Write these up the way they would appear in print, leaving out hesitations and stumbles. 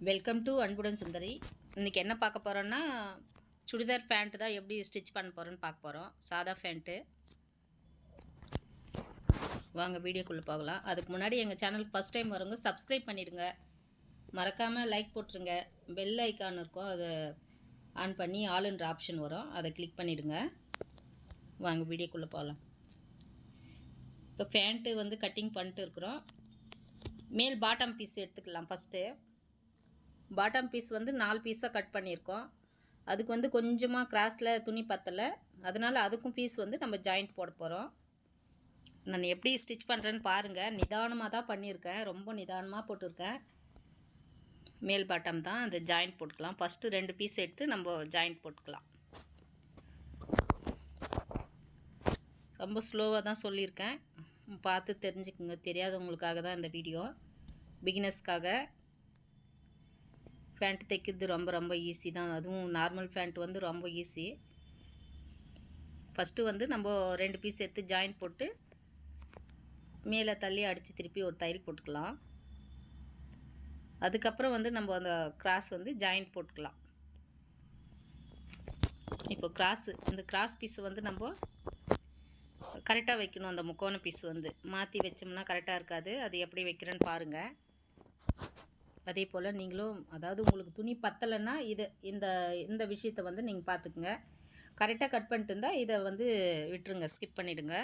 Welcome to அன்புடன் சுந்தரி. இன்றைக்கி என்ன பார்க்க போகிறோன்னா, சுடிதார் பேண்ட்டு தான் எப்படி ஸ்டிச் பண்ண போகிறோன்னு பார்க்க போகிறோம். சாதா பேண்ட்டு. வாங்க வீடியோக்குள்ளே போகலாம். அதுக்கு முன்னாடி எங்கள் சேனலுக்கு ஃபஸ்ட் டைம் வரவங்க சப்ஸ்கிரைப் பண்ணிவிடுங்க. மறக்காமல் லைக் போட்டுருங்க. பெல் ஐக்கான் இருக்கும், அதை ஆன் பண்ணி ஆல்ன்ற ஆப்ஷன் வரும், அதை கிளிக் பண்ணிவிடுங்க. வாங்க வீடியோக்குள்ளே போகலாம். இப்போ பேண்ட்டு வந்து கட்டிங் பண்ணிட்டு இருக்கிறோம். மேல் பாட்டம் பீஸ் எடுத்துக்கலாம். ஃபஸ்ட்டு பாட்டம் பீஸ் வந்து 4 பீஸாக கட் பண்ணியிருக்கோம். அதுக்கு வந்து கொஞ்சமாக கிராஸில் துணி பத்தலை, அதனால் அதுக்கும் பீஸ் வந்து நம்ம ஜாயிண்ட் போட போகிறோம். நான் எப்படி ஸ்டிச் பண்ணுறேன்னு பாருங்கள். நிதானமாக தான் பண்ணியிருக்கேன், ரொம்ப நிதானமாக போட்டிருக்கேன். மேல் பாட்டம் தான், அந்த ஜாயிண்ட் போட்டுக்கலாம். ஃபஸ்ட்டு 2 பீஸ் எடுத்து நம்ம ஜாயிண்ட் போட்டுக்கலாம். ரொம்ப ஸ்லோவாக தான் சொல்லியிருக்கேன், பார்த்து தெரிஞ்சுக்குங்க. தெரியாதவங்களுக்காக தான் இந்த வீடியோ, பிகினர்ஸ்க்காக. பேண்ட் தைக்கிறது ரொம்ப ஈஸி தான். அதுவும் நார்மல் பேண்ட் வந்து ரொம்ப ஈஸி. ஃபஸ்ட்டு வந்து நம்ம 2 பீஸ் எடுத்து ஜாயின் போட்டு மேலே தள்ளி அடித்து திருப்பி ஒரு தையல் போட்டுக்கலாம். அதுக்கப்புறம் வந்து நம்ம அந்த கிராஸ் வந்து ஜாயிண்ட் போட்டுக்கலாம். இப்போ இந்த கிராஸ் பீஸ் வந்து நம்ம கரெக்டாக வைக்கணும். அந்த முக்கோண பீஸ் வந்து மாற்றி வச்சோம்னா கரெக்டாக இருக்காது. அது எப்படி வைக்கிறேன்னு பாருங்கள். அதே போல் நீங்களும், அதாவது உங்களுக்கு துணி பத்தலைன்னா இந்த விஷயத்தை வந்து நீங்கள் பார்த்துக்குங்க. கரெக்டாக கட் பண்ணிட்டு இருந்தால் இதை வந்து விட்டுருங்க, ஸ்கிப் பண்ணிவிடுங்க.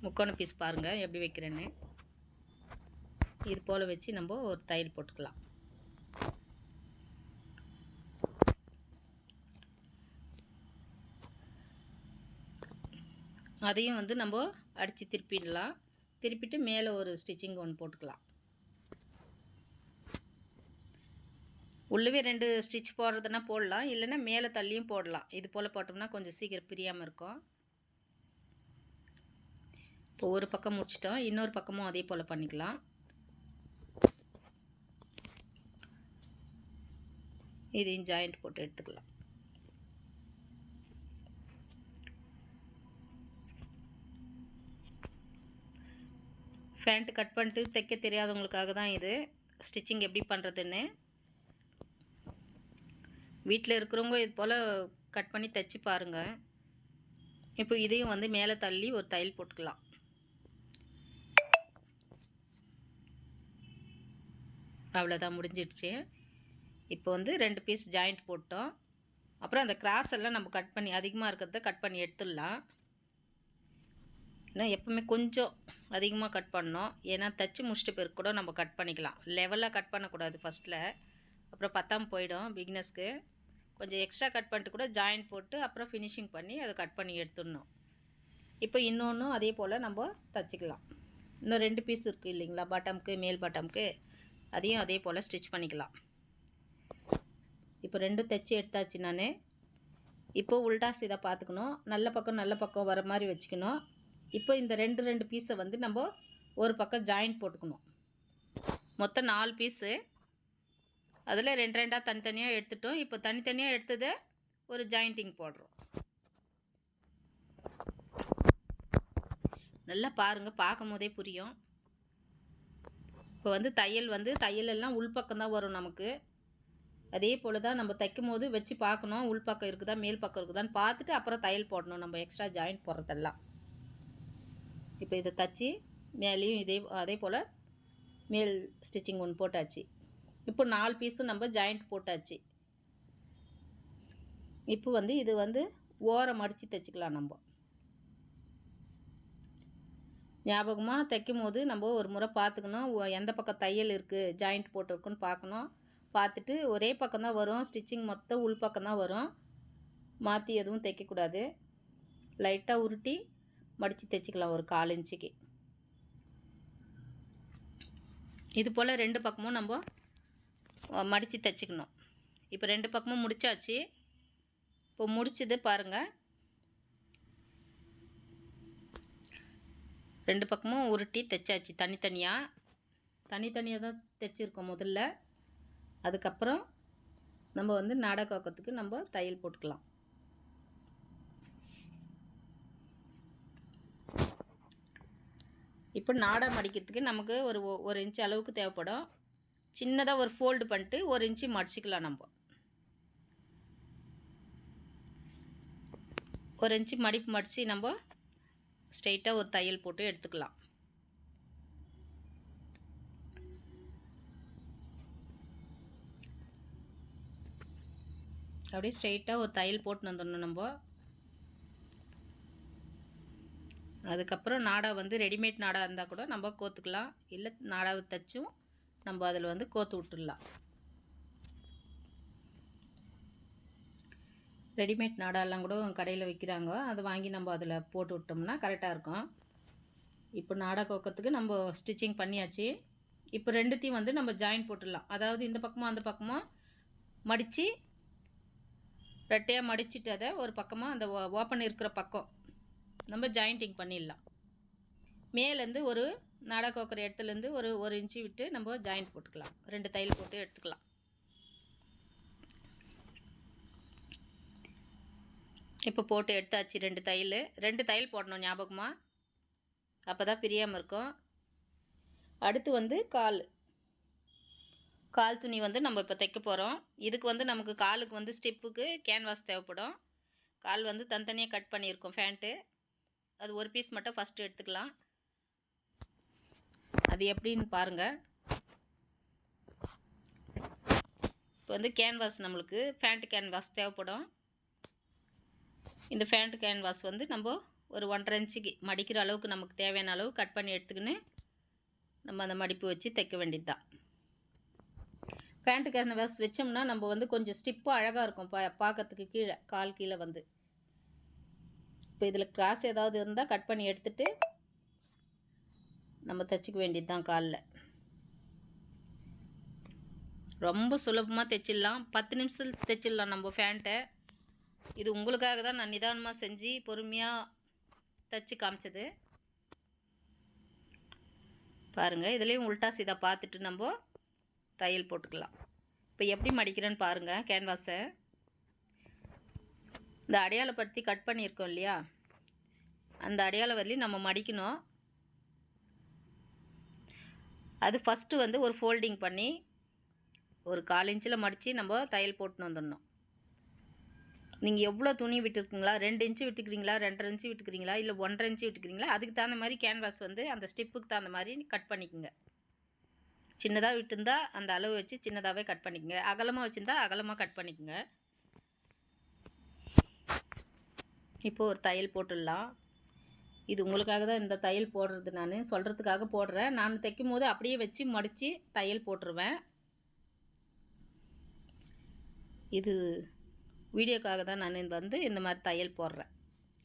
முக்கோண பீஸ் பாருங்கள் எப்படி வைக்கிறேன்னு. இது போல் வச்சு நம்ம ஒரு தையல் போட்டுக்கலாம். அதையும் வந்து நம்ம அடித்து திருப்பிடலாம். திருப்பிட்டு மேலே ஒரு ஸ்டிச்சிங் ஒன்று போட்டுக்கலாம். உள்ளவே 2 ஸ்டிச் போடுறதுனா போடலாம், இல்லைன்னா மேலே தள்ளியும் போடலாம். இது போல் போட்டோம்னா கொஞ்சம் சீக்கிரம் பிரியாமல் இருக்கும். இப்போ ஒரு பக்கம் முடிச்சிட்டோம், இன்னொரு பக்கமும் அதே போல் பண்ணிக்கலாம். இதையும் ஜாயிண்ட் போட்டு எடுத்துக்கலாம். பேண்ட் கட் பண்ணிட்டு தைக்க தெரியாதவங்களுக்காக தான் இது ஸ்டிச்சிங் எப்படி பண்ணுறதுன்னு. வீட்டில் இருக்கிறவங்க இது போல் கட் பண்ணி தைச்சி பாருங்கள். இப்போ இதையும் வந்து மேலே தள்ளி ஒரு தையல் போட்டுக்கலாம். அவ்வளோதான், முடிஞ்சிடுச்சு. இப்போ வந்து 2 பீஸ் ஜாயிண்ட் போட்டோம். அப்புறம் அந்த கிராஸ் எல்லாம் நம்ம கட் பண்ணி, அதிகமாக இருக்கிறத கட் பண்ணி எடுத்துடலாம். ஏன்னா எப்பவுமே கொஞ்சம் அதிகமாக கட் பண்ணோம், ஏன்னா தைச்சி முடிச்சுட்டு பிறகு கூட நம்ம கட் பண்ணிக்கலாம். லெவலாக கட் பண்ணக்கூடாது ஃபஸ்ட்டில், அப்புறம் பத்தாமல் போயிடும் பிகினர்ஸ்க்கு. கொஞ்சம் எக்ஸ்ட்ரா கட் பண்ணிட்டு கூட ஜாயிண்ட் போட்டு அப்புறம் ஃபினிஷிங் பண்ணி அதை கட் பண்ணி எடுத்துடணும். இப்போ இன்னொன்றும் அதே போல் நம்ம தைச்சிக்கலாம். இன்னும் 2 பீஸ் இருக்குது இல்லைங்களா, பாட்டமுக்கு மேல் பாட்டமுக்கு, அதையும் அதே போல் ஸ்டிச் பண்ணிக்கலாம். இப்போ 2 தைச்சி எடுத்தாச்சு நான். இப்போ உல்டா சீதா பார்த்துக்கணும், நல்ல பக்கம் வர மாதிரி வச்சுக்கணும். இப்போ இந்த 2 பீஸை வந்து நம்ம ஒரு பக்கம் ஜாயிண்ட் போட்டுக்கணும். மொத்தம் 4 பீஸு, அதில் 2 தனித்தனியாக எடுத்துட்டோம். இப்போ தனித்தனியாக எடுத்ததை ஒரு ஜாயிண்டிங் போடுறோம். நல்லா பாருங்கள், பார்க்கும் போதே புரியும். இப்போ வந்து தையல் எல்லாம் உள்பக்கம் தான் வரும் நமக்கு. அதே போல் தான் நம்ம தைக்கும் போது வச்சு பார்க்கணும், உள்பக்கம் இருக்குதா மேல் பக்கம் இருக்குதான்னு பார்த்துட்டு அப்புறம் தையல் போடணும் நம்ம எக்ஸ்ட்ரா ஜாயிண்ட் போடுறதெல்லாம். இப்போ இதை தைச்சி மேலேயும் அதே போல் மேல் ஸ்டிச்சிங் ஒன்று போட்டாச்சு. இப்போ 4 பீஸும் நம்ம ஜாயிண்ட் போட்டாச்சு. இப்போ வந்து இது வந்து ஓரம் அடித்து தைச்சிக்கலாம். நம்ம ஞாபகமாக தைக்கும் போது நம்ம ஒரு முறை பார்த்துக்கணும், எந்த பக்கம் தையல் இருக்குது ஜாயிண்ட் போட்டிருக்குன்னு பார்க்கணும். பார்த்துட்டு ஒரே பக்கம் தான் வரும் ஸ்டிச்சிங், மொத்தம் உள் பக்கம் தான் வரும், மாற்றி எதுவும் தைக்கக்கூடாது. லைட்டாக உருட்டி மடித்து தைச்சிக்கலாம் ஒரு 1/4 இன்ச்சுக்கு. இது போல் 2 பக்கமும் நம்ம மடித்து தைச்சிக்கணும். இப்போ 2 பக்கமும் முடித்தாச்சு. இப்போ முடிச்சது பாருங்கள், 2 பக்கமும் உருட்டி தைச்சாச்சு. தனித்தனியாக தான் தைச்சிருக்கோம் முதல்ல. அதுக்கப்புறம் நம்ம வந்து நாடா கோக்கத்துக்கு நம்ம தையல் போட்டுக்கலாம். இப்போ நாடா மடிக்கிறதுக்கு நமக்கு ஒரு 1 இன்ச் அளவுக்கு தேவைப்படும். சின்னதாக ஒரு ஃபோல்டு பண்ணிட்டு 1 இன்ச்சு மடிச்சிக்கலாம். நம்ம 1 இன்ச்சு மடிப்பு மடித்து நம்ம ஸ்ட்ரெயிட்டாக ஒரு தையல் போட்டு எடுத்துக்கலாம். அப்படியே ஸ்ட்ரெயிட்டாக ஒரு தையல் போட்டு வந்துடணும் நம்ம. அதுக்கப்புறம் நாடா வந்து ரெடிமேட் நாடா இருந்தால் கூட நம்ம கோத்துக்கலாம், இல்லை நாடாவை தைச்சும் நம்ம அதில் வந்து கோத்து விட்டுடலாம். ரெடிமேட் நாடாலாம் கூட கடையில் விற்கிறாங்க, அதை வாங்கி நம்ம அதில் போட்டு விட்டோம்னா கரெக்டாக இருக்கும். இப்போ நாடா கோக்கிறதுக்கு நம்ம ஸ்டிச்சிங் பண்ணியாச்சு. இப்போ ரெண்டுத்தையும் வந்து நம்ம ஜாயின் போட்டுடலாம். அதாவது இந்த பக்கமும் அந்த பக்கமும் மடித்து ரெட்டையாக மடிச்சுட்டு அதை ஒரு பக்கமாக அந்த ஓப்பன் இருக்கிற பக்கம் நம்ம ஜாயிண்டிங் பண்ணிடலாம். மேலேருந்து ஒரு நாடா கோக்கிற இடத்துலேருந்து ஒரு இன்ச்சு விட்டு நம்ம ஜாயிண்ட் போட்டுக்கலாம். 2 தையல் போட்டு எடுத்துக்கலாம். இப்போ போட்டு எடுத்தாச்சு 2 தையல் போடணும் ஞாபகமாக, அப்போ தான் பிரியாமல் இருக்கும். அடுத்து வந்து கால் துணி வந்து நம்ம இப்போ தைக்க போகிறோம். இதுக்கு வந்து நமக்கு காலுக்கு வந்து ஸ்டிப்புக்கு கேன்வாஸ் தேவைப்படும். கால் வந்து தனித்தனியாக கட் பண்ணியிருக்கோம் ஃபேண்ட்டு. அது ஒரு பீஸ் மட்டும் ஃபஸ்ட்டு எடுத்துக்கலாம். அது எப்படின்னு பாருங்கள். இப்போ வந்து கேன்வாஸ் நம்மளுக்கு ஃபேண்ட்டு கேன்வாஸ் தேவைப்படும். இந்த ஃபேண்ட்டு கேன்வாஸ் வந்து நம்ம ஒரு 1.5 இன்ச்சுக்கு மடிக்கிற அளவுக்கு நமக்கு தேவையான அளவு கட் பண்ணி எடுத்துக்கின்னு நம்ம அந்த மடிப்பு வச்சு தைக்க வேண்டியது தான். ஃபேண்ட்டு கேன்வாஸ் வச்சோம்னா நம்ம வந்து கொஞ்சம் ஸ்டிப்பு அழகாக இருக்கும் பார்க்கறதுக்கு. கால் கீழே வந்து இப்போ இதில் கிராஸ் ஏதாவது இருந்தால் கட் பண்ணி எடுத்துகிட்டு நம்ம தைச்சிக்க வேண்டியது தான் காலில். ரொம்ப சுலபமாக தைச்சிடலாம், 10 நிமிஷத்தில் தைச்சிடலாம் நம்ம ஃபேண்ட்டை. இது உங்களுக்காக தான் நான் நிதானமாக செஞ்சு பொறுமையாக தைச்சி காமிச்சது. பாருங்கள், இதுலேயும் உல்ட்டா சீதா பார்த்துட்டு நம்ம தையல் போட்டுக்கலாம். இப்போ எப்படி மடிக்கிறேன்னு பாருங்கள். கேன்வாஸை இந்த அடையாளப்படுத்தி கட் பண்ணியிருக்கோம் இல்லையா, அந்த அடையாளம் வரலையும் நம்ம மடிக்கணும். அது ஃபஸ்ட்டு வந்து ஒரு ஃபோல்டிங் பண்ணி ஒரு 1/4 இன்ச்சில் மடித்து நம்ம தையல் போட்டுன்னு வந்துடணும். நீங்கள் எவ்வளோ துணி விட்டுருக்குங்களா, 2 இன்ச்சு விட்டுக்கிறீங்களா, 2.5 இன்ச்சு விட்டுக்கிறீங்களா, இல்லை 1.5 இன்ச்சு விட்டுக்கிறீங்களா, அதுக்கு தகுந்த மாதிரி கேன்வாஸ் வந்து அந்த ஸ்டிப்புக்கு தகுந்த மாதிரி கட் பண்ணிக்கோங்க. சின்னதாக விட்டுருந்தா அந்த அளவு வச்சு சின்னதாகவே கட் பண்ணிக்கோங்க. அகலமாக வச்சுருந்தா அகலமாக கட் பண்ணிக்கோங்க. இப்போது ஒரு தையல் போட்டுடலாம். இது உங்களுக்காக தான் இந்த தையல் போடுறது, நான் சொல்கிறதுக்காக போடுறேன். நான் தைக்கும் போது அப்படியே வச்சு மடித்து தையல் போட்டுருவேன். இது வீடியோக்காக தான் நான் வந்து இந்த மாதிரி தையல் போடுறேன்.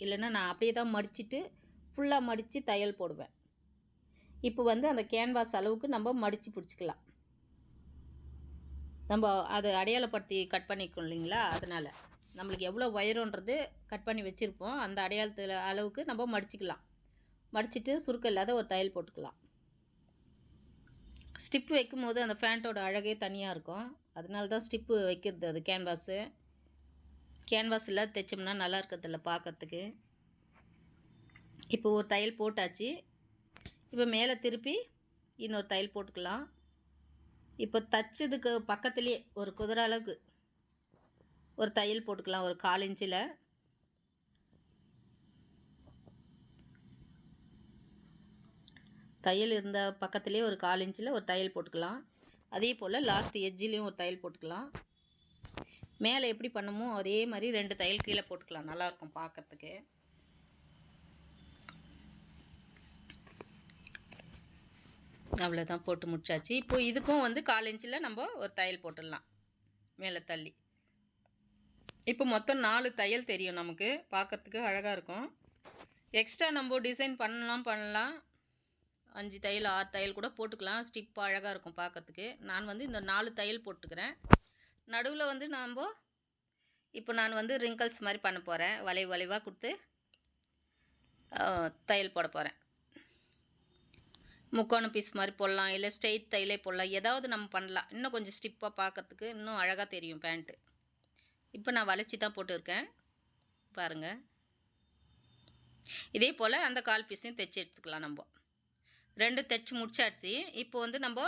இல்லைன்னா நான் அப்படியே தான் மடிச்சுட்டு ஃபுல்லாக மடித்து தையல் போடுவேன். இப்போ வந்து அந்த கேன்வாஸ் அளவுக்கு நம்ம மடித்து பிடிச்சிக்கலாம். நம்ம அதை அடையாளப்படுத்தி கட் பண்ணிக்கணும் இல்லைங்களா, அதனால் நம்மளுக்கு எவ்வளோ உயரன்றது கட் பண்ணி வச்சுருப்போம், அந்த அடையாளத்தில் அளவுக்கு நம்ம மடிச்சிக்கலாம். மடிச்சுட்டு சுருக்கம் இல்லாத ஒரு தையல் போட்டுக்கலாம். ஸ்டிப்பு வைக்கும் போது அந்த ஃபேண்ட்டோட அழகே தனியாக இருக்கும், அதனால தான் ஸ்டிப்பு வைக்கிறது. அது கேன்வாஸ் இல்லாத தைச்சோம்னா நல்லா இருக்கிறதில்ல பார்க்கறதுக்கு. இப்போ ஒரு தையல் போட்டாச்சு. இப்போ மேலே திருப்பி இன்னொரு தையல் போட்டுக்கலாம். இப்போ தைச்சதுக்கு பக்கத்துலேயே ஒரு குதிரை அளவுக்கு ஒரு தையல் போட்டுக்கலாம், ஒரு 1/4 இன்ச்சில். தையல் இருந்த பக்கத்துலேயே ஒரு 1/4 இன்ச்சில் ஒரு தையல் போட்டுக்கலாம். அதே போல் லாஸ்ட் எட்ஜிலையும் ஒரு தையல் போட்டுக்கலாம். மேலே எப்படி பண்ணுமோ அதே மாதிரி 2 தையல் கீழே போட்டுக்கலாம், நல்லாயிருக்கும் பார்க்கறதுக்கு. அவ்வளோதான், போட்டு முடிச்சாச்சு. இப்போது இதுக்கும் வந்து 1/4 இன்ச்சில் நம்ம ஒரு தையல் போட்டுடலாம் மேலே தள்ளி. இப்போ மொத்தம் 4 தையல் தெரியும் நமக்கு, பார்க்கறதுக்கு அழகாக இருக்கும். எக்ஸ்ட்ரா நம்ம டிசைன் பண்ணலாம் 5 தையல் 6 தையல் கூட போட்டுக்கலாம், ஸ்டிப் அழகாக இருக்கும் பார்க்கறதுக்கு. நான் வந்து இந்த 4 தையல் போட்டுக்கிறேன். நடுவில் வந்து இப்போ நான் வந்து ரிங்கிள்ஸ் மாதிரி பண்ண போகிறேன். வளைவாக கொடுத்து தையல் போட போகிறேன். முக்கோணம் பீஸ் மாதிரி போடலாம், இல்லை ஸ்ட்ரெயிட் தையலே போடலாம், ஏதாவது நம்ம பண்ணலாம். இன்னும் கொஞ்சம் ஸ்டிப்பாக பார்க்கறதுக்கு இன்னும் அழகாக தெரியும் பேண்ட்டு. இப்போ நான் வளைச்சி தான் போட்டுருக்கேன் பாருங்கள். இதே போல் அந்த 1/4 பீஸையும் தைச்சி எடுத்துக்கலாம். நம்ம 2 தைச்சி முடிச்சாச்சு. இப்போ வந்து நம்ம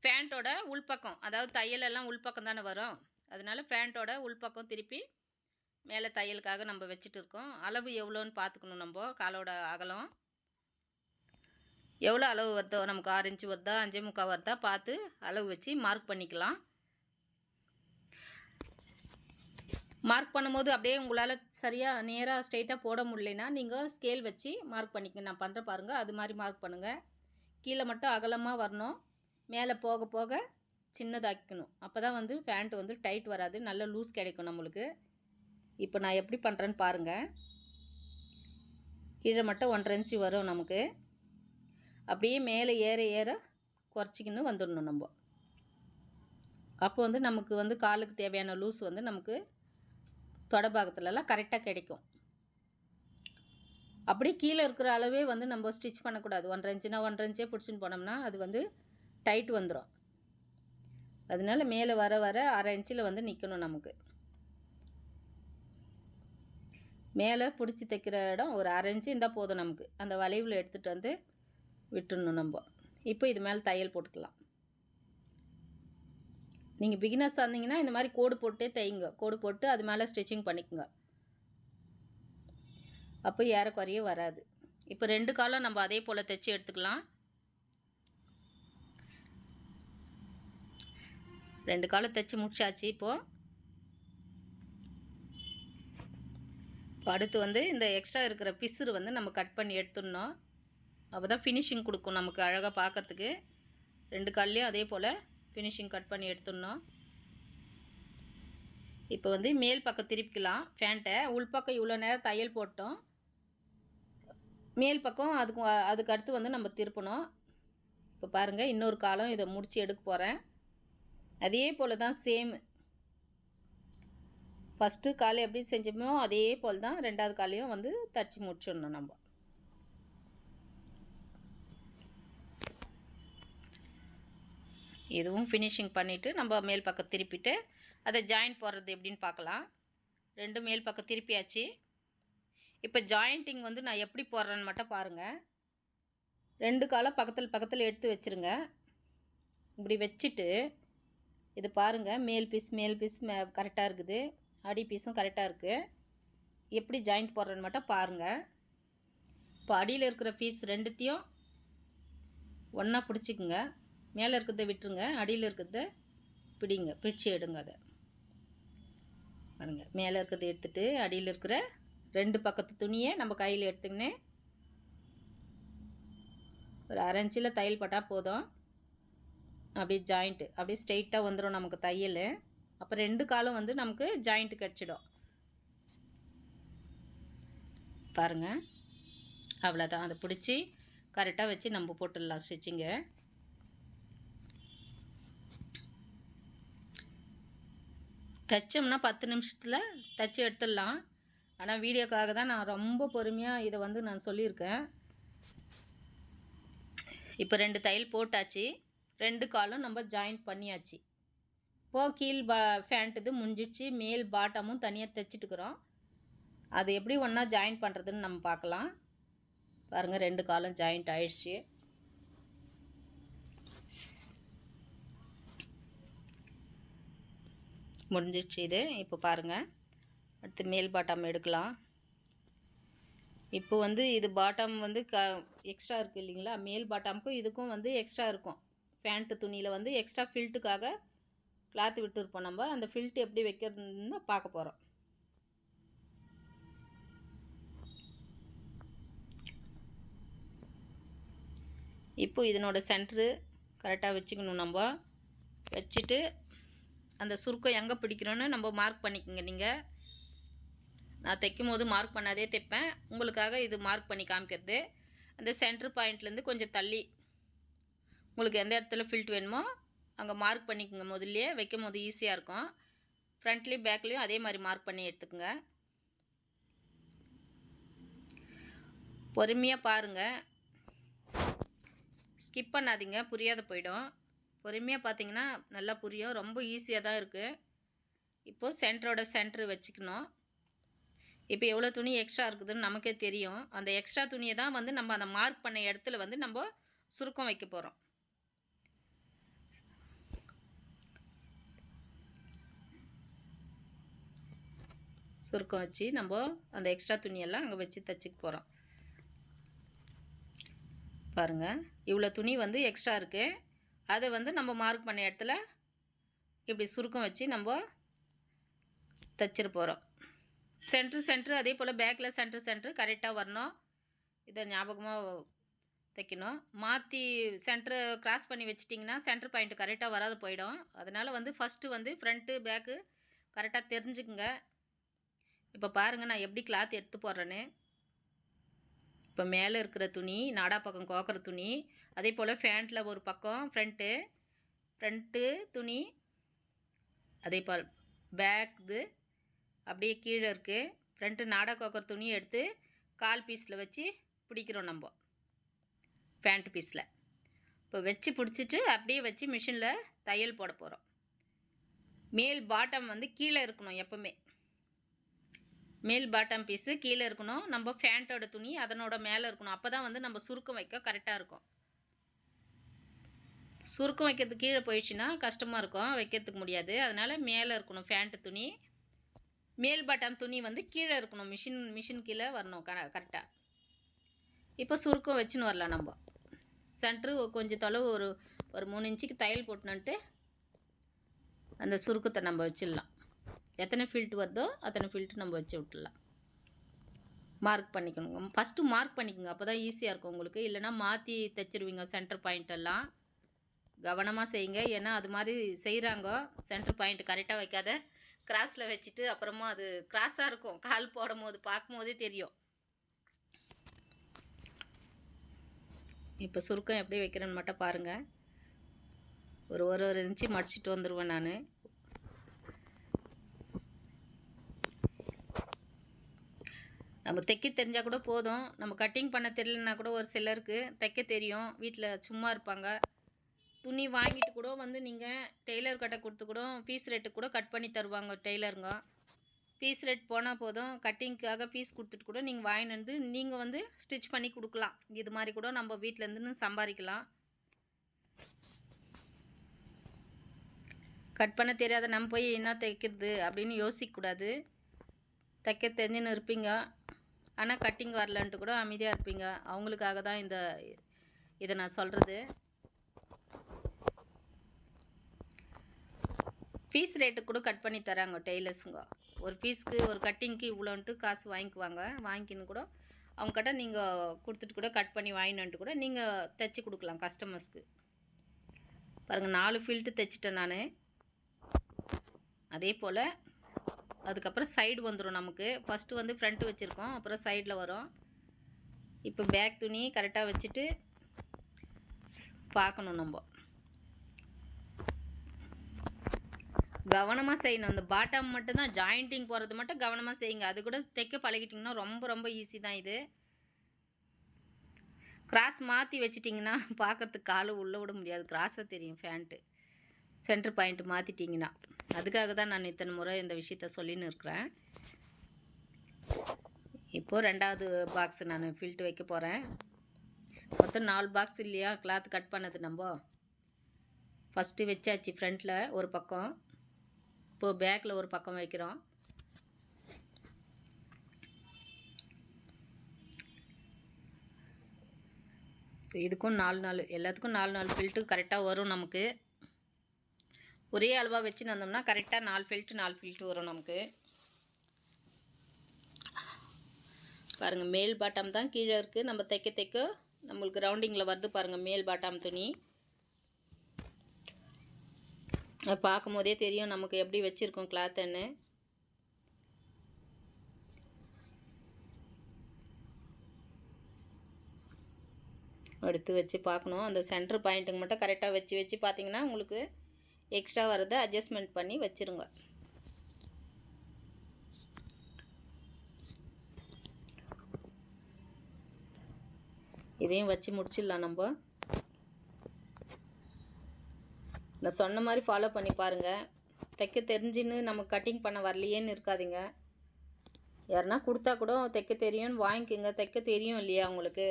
ஃபேண்ட்டோட உள்பக்கம், அதாவது தையலெல்லாம் உள்பக்கம் தானே வரும். அதனால ஃபேண்ட்டோட உள்பக்கம் திருப்பி மேலே தையலுக்காக நம்ம வச்சுட்டு இருக்கோம். அளவு எவ்வளோன்னு பார்த்துக்கணும் நம்ம. காலோட அகலம் எவ்வளோ அளவு வருதோ, நமக்கு 6 இன்ச்சு வருதா 5.25 வருதா பார்த்து அளவு வச்சு மார்க் பண்ணிக்கலாம். மார்க் பண்ணும்போது அப்படியே உங்களால் சரியாக நேராக ஸ்ட்ரெயிட்டாக போட முடியலனா நீங்கள் ஸ்கேல் வச்சு மார்க் பண்ணிக்கங்க. நான் பண்ணுற பாருங்கள், அது மாதிரி மார்க் பண்ணுங்கள். கீழே மட்டும் அகலமாக வரணும், மேலே போக போக சின்னதாக்கணும். அப்போ தான் வந்து பேண்ட் வந்து டைட் வராது, நல்ல லூஸ் கிடைக்கும் நம்மளுக்கு. இப்போ நான் எப்படி பண்ணுறேன்னு பாருங்கள். கீழே மட்டும் 1.5 இன்ச்சு வரும் நமக்கு. அப்படியே மேலே ஏற ஏற குறைச்சிக்கின்னு வந்துடணும் நம்ம. அப்போ வந்து நமக்கு வந்து காலுக்கு தேவையான லூஸ் வந்து நமக்கு தொடபாகத்துலலாம் கரெக்டாக கிடைக்கும். அப்படியே கீழே இருக்கிற அளவே வந்து நம்ம ஸ்டிச் பண்ணக்கூடாது. 1.5 இன்ச்சுனா 1.5 இன்ச்சே பிடிச்சின்னு போனோம்னா அது வந்து டைட் வந்துடும். அதனால மேலே வர வர 1/2 இன்ச்சில் வந்து நிற்கணும் நமக்கு. மேலே பிடிச்சி தைக்கிற இடம் ஒரு 1/2 இன்ச்சு இருந்தால் போதும் நமக்கு. அந்த வளைவில் எடுத்துகிட்டு வந்து விட்டுடணும் நம்ம. இப்போ இது மேலே தையல் போட்டுக்கலாம். நீங்கள் பிகினர்ஸாக இருந்தீங்கன்னா இந்த மாதிரி கோடு போட்டே தைங்க. கோடு போட்டு அது மேலே ஸ்டிச்சிங் பண்ணிக்கோங்க. அப்போ ஏறக்குறைய வராது. இப்போ 2 காலம் நம்ம அதே போல் தைச்சி எடுத்துக்கலாம். 2 காலம் தைச்சி முடிச்சாச்சு. இப்போது அடுத்து வந்து இந்த எக்ஸ்ட்ரா இருக்கிற பிசுறு வந்து நம்ம கட் பண்ணி எடுத்துடணும். அப்போ தான் ஃபினிஷிங் கொடுக்கும் நமக்கு அழகாக பார்க்கறதுக்கு. 2 கால்லையும் அதே போல் ஃபினிஷிங் கட் பண்ணி எடுத்துடணும். இப்போ வந்து மேல் பக்கம் திருப்பிக்கலாம் ஃபேண்ட்டை. உள்பக்கம் இவ்வளோ நேரம் தையல் போட்டோம், மேல் பக்கம் அதுக்கு அடுத்து வந்து நம்ம திருப்பணும். இப்போ பாருங்கள், இன்னொரு காலம் இதை முடித்து எடுக்க போகிறேன். அதே போல் தான் சேம். ஃபஸ்ட்டு காலை எப்படி செஞ்சோமோ அதே போல் தான் 2வது காலையும் வந்து தச்சு முடிச்சிடணும் நம்ம. இதுவும் ஃபினிஷிங் பண்ணிவிட்டு நம்ம மேல் பக்கம் திருப்பிட்டு அதை ஜாயிண்ட் போடுறது எப்படின்னு பார்க்கலாம். 2 மேல் பக்கம் திருப்பியாச்சு. இப்போ ஜாயிண்டிங் வந்து நான் எப்படி போடுறேன்னு மட்டும் பாருங்கள். 2 காலம் பக்கத்தில் பக்கத்தில் எடுத்து வச்சுருங்க. இப்படி வச்சுட்டு இது பாருங்கள், மேல் பீஸ் கரெக்டாக இருக்குது, அடி பீஸும் கரெக்டாக இருக்குது. எப்படி ஜாயிண்ட் போடுறேன்னு மட்டும் பாருங்கள். இப்போ அடியில் இருக்கிற பீஸ் 2த்தையும் ஒன்றா பிடிச்சிக்குங்க. மேலே இருக்கிறத விட்டுருங்க, அடியில் இருக்கிறத பிடிங்க, பிடிச்சி எடுங்க. அதை பாருங்க, மேலே இருக்கிறத எடுத்துகிட்டு அடியில் இருக்கிற 2 பக்கத்து துணியை நம்ம கையில் எடுத்துக்கின்னு ஒரு 1/2 இன்ச்சில் தையல் போட்டால் போதும். அப்படியே ஜாயிண்ட்டு அப்படியே ஸ்ட்ரெயிட்டாக வந்துடும் நமக்கு தையல். அப்போ 2 காலும் வந்து நமக்கு ஜாயிண்ட்டு கிடச்சிடும். பாருங்கள், அவ்வளோதான். அதை பிடிச்சி கரெக்டாக வச்சு நம்ம போட்டுடலாம் ஸ்டிச்சிங்கு. தைச்சோம்னா 10 நிமிஷத்தில் தைச்சி எடுத்துடலாம். ஆனால் வீடியோக்காக தான் நான் ரொம்ப பொறுமையாக இதை வந்து நான் சொல்லியிருக்கேன். இப்போ 2 தையல் போட்டாச்சு, 2 காலும் நம்ம ஜாயின் பண்ணியாச்சு. இப்போது கீழ் ஃபேண்ட் இது முடிஞ்சிடுச்சு, மேல் பாட்டமும் தனியாக தைச்சிட்டுக்கிறோம். அது எப்படி ஒன்றா ஜாயின் பண்ணுறதுன்னு நம்ம பார்க்கலாம். பாருங்கள், 2 காலும் ஜாயிண்ட் ஆயிடுச்சு. முடிஞ்சிடுச்சு இது. இப்போ பாருங்கள், அடுத்து மேல் பாட்டம் எடுக்கலாம். இப்போ வந்து இது பாட்டம் வந்து எக்ஸ்ட்ரா இருக்குது இல்லைங்களா, மேல் பாட்டமுக்கும் இதுக்கும் வந்து எக்ஸ்ட்ரா இருக்கும். பேண்ட்டு துணியில் வந்து எக்ஸ்ட்ரா ஃபில்ட்டுக்காக கிளாத் விட்டுருப்போம் நம்ம. அந்த ஃபில்ட்டு எப்படி வைக்கிறதுன்னு பார்க்க போகிறோம். இப்போ இதனோட சென்ட்ரு கரெக்டாக வச்சுக்கணும் நம்ம. வச்சுட்டு அந்த சுருக்கம் எங்கே பிடிக்கிறோன்னு நம்ம மார்க் பண்ணிக்கோங்க. நீங்கள் நான் தைக்கும் போது மார்க் பண்ணாதே தைப்பேன், உங்களுக்காக இது மார்க் பண்ணி காமிக்கிறது. அந்த சென்ட்ரு பாயிண்ட்லேருந்து கொஞ்சம் தள்ளி உங்களுக்கு எந்த இடத்துல ஃபில்ட் வேணுமோ அங்கே மார்க் பண்ணிக்கோங்க. முதல்லையே வைக்கும் போது ஈஸியாக இருக்கும். ஃப்ரண்ட்லேயும் பேக்லேயும் அதே மாதிரி மார்க் பண்ணி எடுத்துக்கோங்க. பொறுமையாக பாருங்கள், ஸ்கிப் பண்ணாதீங்க, புரியாத போயிடும். பொறுமையாக பார்த்தீங்கன்னா நல்லா புரியும். ரொம்ப ஈஸியாக தான் இருக்குது. இப்போது சென்டரோட சென்ட்ரு வச்சுக்கணும். இப்போ எவ்வளோ துணி எக்ஸ்ட்ரா இருக்குதுன்னு நமக்கே தெரியும். அந்த எக்ஸ்ட்ரா துணியை தான் வந்து நம்ம அந்த மார்க் பண்ண இடத்துல வந்து நம்ம சுருக்கம் வைக்க போகிறோம். சுருக்கம் வச்சு நம்ம அந்த எக்ஸ்ட்ரா துணியெல்லாம் அங்கே வச்சு தைச்சிக்க போகிறோம். பாருங்கள், இவ்வளோ துணி வந்து எக்ஸ்ட்ரா இருக்குது. அதை வந்து நம்ம மார்க் பண்ண இடத்துல இப்படி சுருக்கம் வச்சு நம்ம தைச்சிட போகிறோம். சென்ட்ரு அதே போல் பேக்கில் சென்ட்ரு கரெக்டாக வரணும். இதை ஞாபகமாக தைக்கணும். மாற்றி சென்ட்ரு கிராஸ் பண்ணி வச்சிட்டிங்கன்னா சென்ட்ரு பாயிண்ட் கரெக்டாக வராது போயிடும். அதனால் வந்து ஃபஸ்ட்டு வந்து ஃப்ரண்ட்டு பேக்கு கரெக்டாக தெரிஞ்சுக்குங்க. இப்போ பாருங்கள் நான் எப்படி கிளாத் எடுத்து போடுறேன்னு. இப்போ மேலே இருக்கிற துணி நாடா பக்கம் கோக்கிற துணி, அதே போல் ஃபேண்ட்டில் ஒரு பக்கம் ஃப்ரண்ட்டு துணி, அதே போல் பேக்கு அப்படியே கீழே இருக்குது. ஃப்ரண்ட்டு நாடா கோக்கிற துணி எடுத்து கால் பீஸில் வச்சு பிடிக்கிறோம் நம்ம பேண்ட் பீஸில். இப்போ வச்சு பிடிச்சிட்டு அப்படியே வச்சு மிஷினில் தையல் போட போகிறோம். மேல் பாட்டம் வந்து கீழே இருக்கணும். எப்போவுமே மேல் பாட்டம் பீஸு கீழே இருக்கணும். நம்ம ஃபேண்ட்டோட துணி அதனோட மேலே இருக்கணும். அப்போ தான் வந்து நம்ம சுருக்கம் வைக்க கரெக்டாக இருக்கும். சுருக்கம் வைக்கிறதுக்கு கீழே போயிடுச்சுன்னா கஷ்டமாக இருக்கும், வைக்கிறதுக்கு முடியாது. அதனால் மேலே இருக்கணும் ஃபேண்ட்டு துணி. மேல் பாட்டம் துணி வந்து கீழே இருக்கணும். மிஷின் கீழே வரணும் கரெக்டாக. இப்போ சுருக்கம் வச்சுன்னு வரலாம். நம்ம சென்ட்ரு கொஞ்சம் தொலைவு ஒரு 3 இன்ச்சுக்கு தையல் போட்டுனுட்டு அந்த சுருக்கத்தை நம்ம வச்சிடலாம். எத்தனை ஃபில்ட் வருதோ அத்தனை ஃபில்ட்டு நம்ம வச்சு விட்டுடலாம். மார்க் பண்ணிக்கணுங்க. ஃபஸ்ட்டு மார்க் பண்ணிக்கோங்க, அப்போ தான் ஈஸியாக இருக்கும் உங்களுக்கு. இல்லைனா மாற்றி தைச்சிருவீங்க சென்டர் பாயிண்ட்டெல்லாம். கவனமாக செய்யுங்க. ஏன்னா அது மாதிரி செய்கிறாங்க, சென்டர் பாயிண்ட் கரெக்டாக வைக்காத கிராஸில் வச்சுட்டு அப்புறமா அது கிராஸாக இருக்கும். கால் போடும் போது பார்க்கும்போதே தெரியும். இப்போ சுருக்கம் எப்படி வைக்கிறேன்னு மட்டும் பாருங்கள். ஒரு இன்ச்சு மடிச்சிட்டு வந்துடுவேன் நான். நம்ம தைக்க தெரிஞ்சால் கூட போதும். நம்ம கட்டிங் பண்ண தெரியலன்னா கூட ஒரு சிலருக்கு தைக்க தெரியும். வீட்டில் சும்மா இருப்பாங்க. துணி வாங்கிட்டு கூட வந்து நீங்கள் டெய்லர் கிட்ட கொடுத்து கூட பீஸ் ரேட்டு கூட கட் பண்ணி தருவாங்க டெய்லருங்க. பீஸ் ரேட் போனால் போதும், கட்டிங்க்காக பீஸ் கொடுத்துட்டு கூட நீங்கள் வாங்கிட்டு வந்து நீங்கள் வந்து ஸ்டிச் பண்ணி கொடுக்கலாம். இது மாதிரி கூட நம்ம வீட்டிலேருந்து சம்பாதிக்கலாம். கட் பண்ண தெரியாத நம்ம போய் என்ன தைக்கிறது அப்படின்னு யோசிக்கக்கூடாது. தைக்க தெரிஞ்சுன்னு இருப்பீங்க, ஆனால் கட்டிங் வரலன்ட்டு கூட அமைதியாக இருப்பீங்க. அவங்களுக்காக தான் இதை நான் சொல்கிறது. பீஸ் ரேட்டு கூட கட் பண்ணி தராங்க டெய்லர்ஸுங்க. ஒரு பீஸ்க்கு ஒரு கட்டிங்க்கு இவ்வளோன்ட்டு காசு வாங்கிக்குவாங்க. வாங்கிக்கின்னு கூட அவங்கக்கிட்ட நீங்கள் கொடுத்துட்டு கூட கட் பண்ணி வாங்கினுன்ட்டு கூட நீங்கள் தைச்சி கொடுக்கலாம் கஸ்டமர்ஸ்க்கு. பாருங்கள், 4 ஃபில்ட்டு தைச்சிட்டேன் நான். அதே போல் அதுக்கப்புறம் சைடு வந்துடும் நமக்கு. ஃபஸ்ட்டு வந்து ஃப்ரண்ட்டு வச்சுருக்கோம், அப்புறம் சைடில் வரும். இப்போ பேக் துணி கரெக்டாக வச்சுட்டு பார்க்கணும். நம்ம கவனமாக செய்யணும். அந்த பாட்டம் மட்டும்தான் ஜாயிண்டிங் போகிறது மட்டும் கவனமாக செய்யுங்க. அது கூட தைக்க பழகிட்டிங்கன்னா ரொம்ப ஈஸி தான். இது கிராஸ் மாற்றி வச்சிட்டிங்கன்னா பார்க்கறதுக்கு காலை உள்ளே விட முடியாது, கிராஸாக தெரியும் ஃபேண்ட்டு. Centre point மாற்றிட்டிங்கன்னா. அதுக்காக தான் நான் இத்தனை முறை இந்த விஷயத்த சொல்லின்னு இருக்கிறேன். இப்போது 2வது பாக்ஸ் நான் ஃபில்ட்டு வைக்க போகிறேன். மொத்தம் 4 பாக்ஸ் இல்லையா கிளாத் கட் பண்ணது. நம்ம ஃபஸ்ட்டு வச்சாச்சு ஃப்ரண்ட்டில் ஒரு பக்கம், இப்போது பேக்கில் ஒரு பக்கம் வைக்கிறோம். இதுக்கும் 4 எல்லாத்துக்கும் 4 ஃபில்ட்டு கரெக்டாக வரும் நமக்கு. ஒரே அளவாக வச்சுன்னு வந்தோம்னா கரெக்டாக 4 ஃபில்ட்டு வரும் நமக்கு. பாருங்கள், மேல் பாட்டம் தான் கீழே இருக்குது. நம்ம தைக்க நம்மளுக்கு ரவுண்டிங்கில் வருது பாருங்கள் மேல் பாட்டம் துணி. பார்க்கும் போதே தெரியும் நமக்கு எப்படி வச்சுருக்கோம் கிளாத்துன்னு. எடுத்து வச்சு பார்க்கணும். அந்த சென்டர் பாயிண்ட்டுக்கு மட்டும் கரெக்டாக வச்சு பார்த்தீங்கன்னா உங்களுக்கு எக்ஸ்ட்ரா வரதை அட்ஜஸ்ட்மெண்ட் பண்ணி வச்சுருங்க. இதையும் வச்சு முடிச்சிடலாம். நம்ம நான் சொன்ன மாதிரி ஃபாலோ பண்ணி பாருங்கள். தைக்க தெரிஞ்சுன்னு நமக்கு கட்டிங் பண்ண வரலையேன்னு இருக்காதிங்க. யாருன்னா கொடுத்தா கூட தைக்க தெரியும்னு வாங்கிக்கோங்க. தைக்க தெரியும் இல்லையா உங்களுக்கு?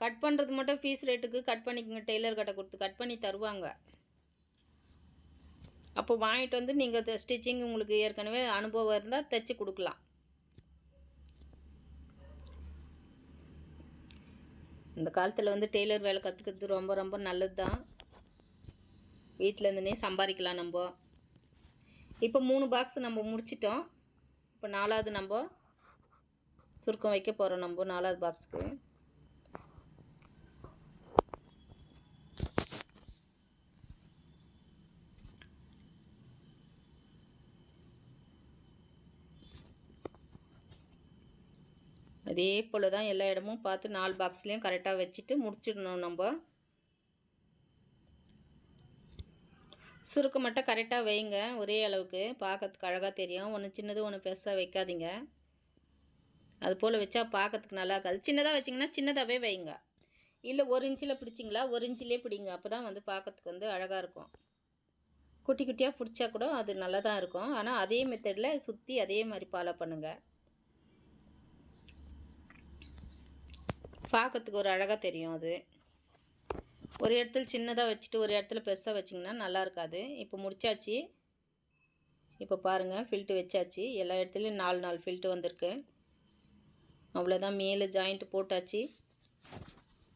கட் பண்ணுறது மட்டும் ஃபீஸ் ரேட்டுக்கு கட் பண்ணிக்கோங்க. டெய்லர் கிட்ட கொடுத்து கட் பண்ணி தருவாங்க. அப்போ வாங்கிட்டு வந்து நீங்கள் ஸ்டிச்சிங் உங்களுக்கு ஏற்கனவே அனுபவம் இருந்தால் தைச்சி கொடுக்கலாம். இந்த காலத்தில் வந்து டெய்லர் வேலை கற்றுக்கிறது ரொம்ப ரொம்ப நல்லது தான். வீட்டில் இருந்துனே சம்பாதிக்கலாம் நம்ம. இப்போ 3 பாக்ஸ் நம்ம முடிச்சிட்டோம். இப்போ 4வது நம்ம சுருக்கம் வைக்க போகிறோம். நம்ம 4வது பாக்ஸுக்கு அதே போல் தான் எல்லா இடமும் பார்த்து 4 பாக்ஸ்லேயும் கரெக்டாக வச்சுட்டு முடிச்சிடணும். நம்ம சுருக்கம் மட்டும் கரெக்டாக வைங்க, ஒரே அளவுக்கு பார்க்கறதுக்கு அழகாக தெரியும். ஒன்று சின்னது ஒன்று பெருசாக வைக்காதீங்க. அது போல் வச்சா பார்க்கறதுக்கு நல்லா இருக்காது. சின்னதாக வச்சிங்கன்னா சின்னதாகவே வைங்க. இல்லை 1 இன்ச்சில் பிடிச்சிங்களா 1 இன்ச்சிலே பிடிங்க. அப்போ தான் வந்து பார்க்கறதுக்கு வந்து அழகாக இருக்கும். குட்டி குட்டியாக பிடிச்சா கூட அது நல்லா தான் இருக்கும். ஆனால் அதே மெத்தடில் சுற்றி அதே மாதிரி ஃபாலோ பண்ணுங்கள். பார்க்கறதுக்கு ஒரு அழகாக தெரியும். அது ஒரு இடத்துல சின்னதாக வச்சுட்டு ஒரு இடத்துல பெருசாக வச்சிங்கன்னா நல்லா இருக்காது. இப்போ முடிச்சாச்சு. இப்போ பாருங்கள், ஃபில்ட்டு வச்சாச்சு. எல்லா இடத்துலையும் 4 ஃபில்ட்டு வந்திருக்கு. அவ்வளோதான், மேலே ஜாயிண்ட்டு போட்டாச்சு.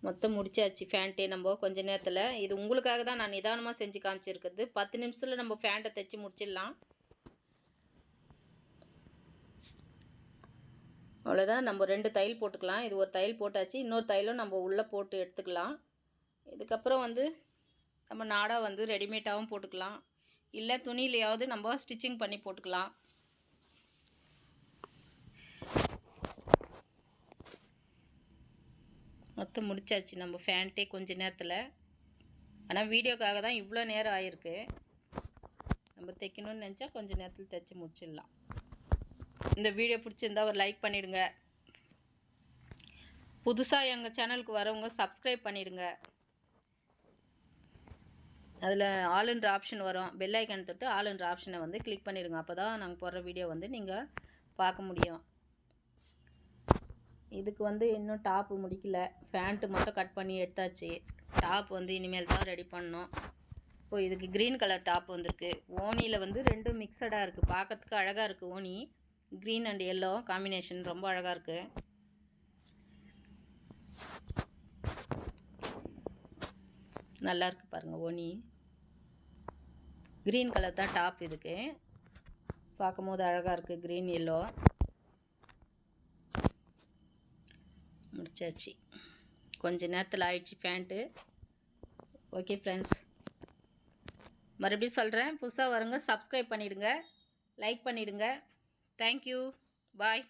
மொத்தம் முடிச்சாச்சு. ஃபேண்ட்டே நம்ம கொஞ்ச நேரத்தில். இது உங்களுக்காக தான் நான் நிதானமாக செஞ்சு காமிச்சிருக்கிறது. 10 நிமிஷத்தில் நம்ம ஃபேண்ட்டை தைச்சி முடிச்சிடலாம். அவ்வளோதான், நம்ம 2 தையல் போட்டுக்கலாம். இது ஒரு தையல் போட்டாச்சு. இன்னொரு தையலும் நம்ம உள்ளே போட்டு எடுத்துக்கலாம். இதுக்கப்புறம் வந்து நம்ம நாடாக வந்து ரெடிமேடாகவும் போட்டுக்கலாம், இல்லை துணியிலையாவது நம்ம ஸ்டிச்சிங் பண்ணி போட்டுக்கலாம். மொத்தம் முடிச்சாச்சு நம்ம ஃபேண்ட்டே கொஞ்ச நேரத்தில். ஆனால் வீடியோக்காக தான் இவ்வளோ நேரம் ஆகிருக்கு. நம்ம தைக்கணும்னு நினச்சா கொஞ்சம் நேரத்தில் தைச்சி முடிச்சிடலாம். இந்த வீடியோ பிடிச்சிருந்தா ஒரு லைக் பண்ணிவிடுங்க. புதுசாக எங்கள் சேனலுக்கு வரவங்க சப்ஸ்கிரைப் பண்ணிவிடுங்க. அதில் ஆல்ன்ற ஆப்ஷன் வரும். பெல் ஐக்கான் தொட்டு ஆல்ன்ற ஆப்ஷனை வந்து கிளிக் பண்ணிவிடுங்க. அப்போ தான் நாங்கள் போடுற வீடியோ வந்து நீங்கள் பார்க்க முடியும். இதுக்கு வந்து இன்னும் டாப்பு முடிக்கல. ஃபேண்ட்டு மட்டும் கட் பண்ணி எடுத்தாச்சு. டாப் வந்து இனிமேல் தான் ரெடி பண்ணோம். இப்போது இதுக்கு க்ரீன் கலர் டாப் வந்திருக்கு. ஓனியில் வந்து 2 மிக்சடாக இருக்குது. பார்க்கறதுக்கு அழகாக இருக்குது. ஓனி க்ரீன் அண்ட் எல்லோ காம்பினேஷன் ரொம்ப அழகாக இருக்குது. நல்லா இருக்குது பாருங்கள். ஓனி க்ரீன் கலர் தான் டாப். இதுக்கு பார்க்கும் போது அழகாக இருக்குது. க்ரீன் எல்லோ முடிச்சாச்சு. கொஞ்ச நேரத்தில் ஆயிடுச்சு ஃபேண்ட்டு. ஓகே ஃப்ரெண்ட்ஸ், மறுபடியும் சொல்கிறேன், புதுசாக வரவங்க சப்ஸ்கிரைப் பண்ணிவிடுங்க, லைக் பண்ணிவிடுங்க. தேங்க்யூ, பாய்.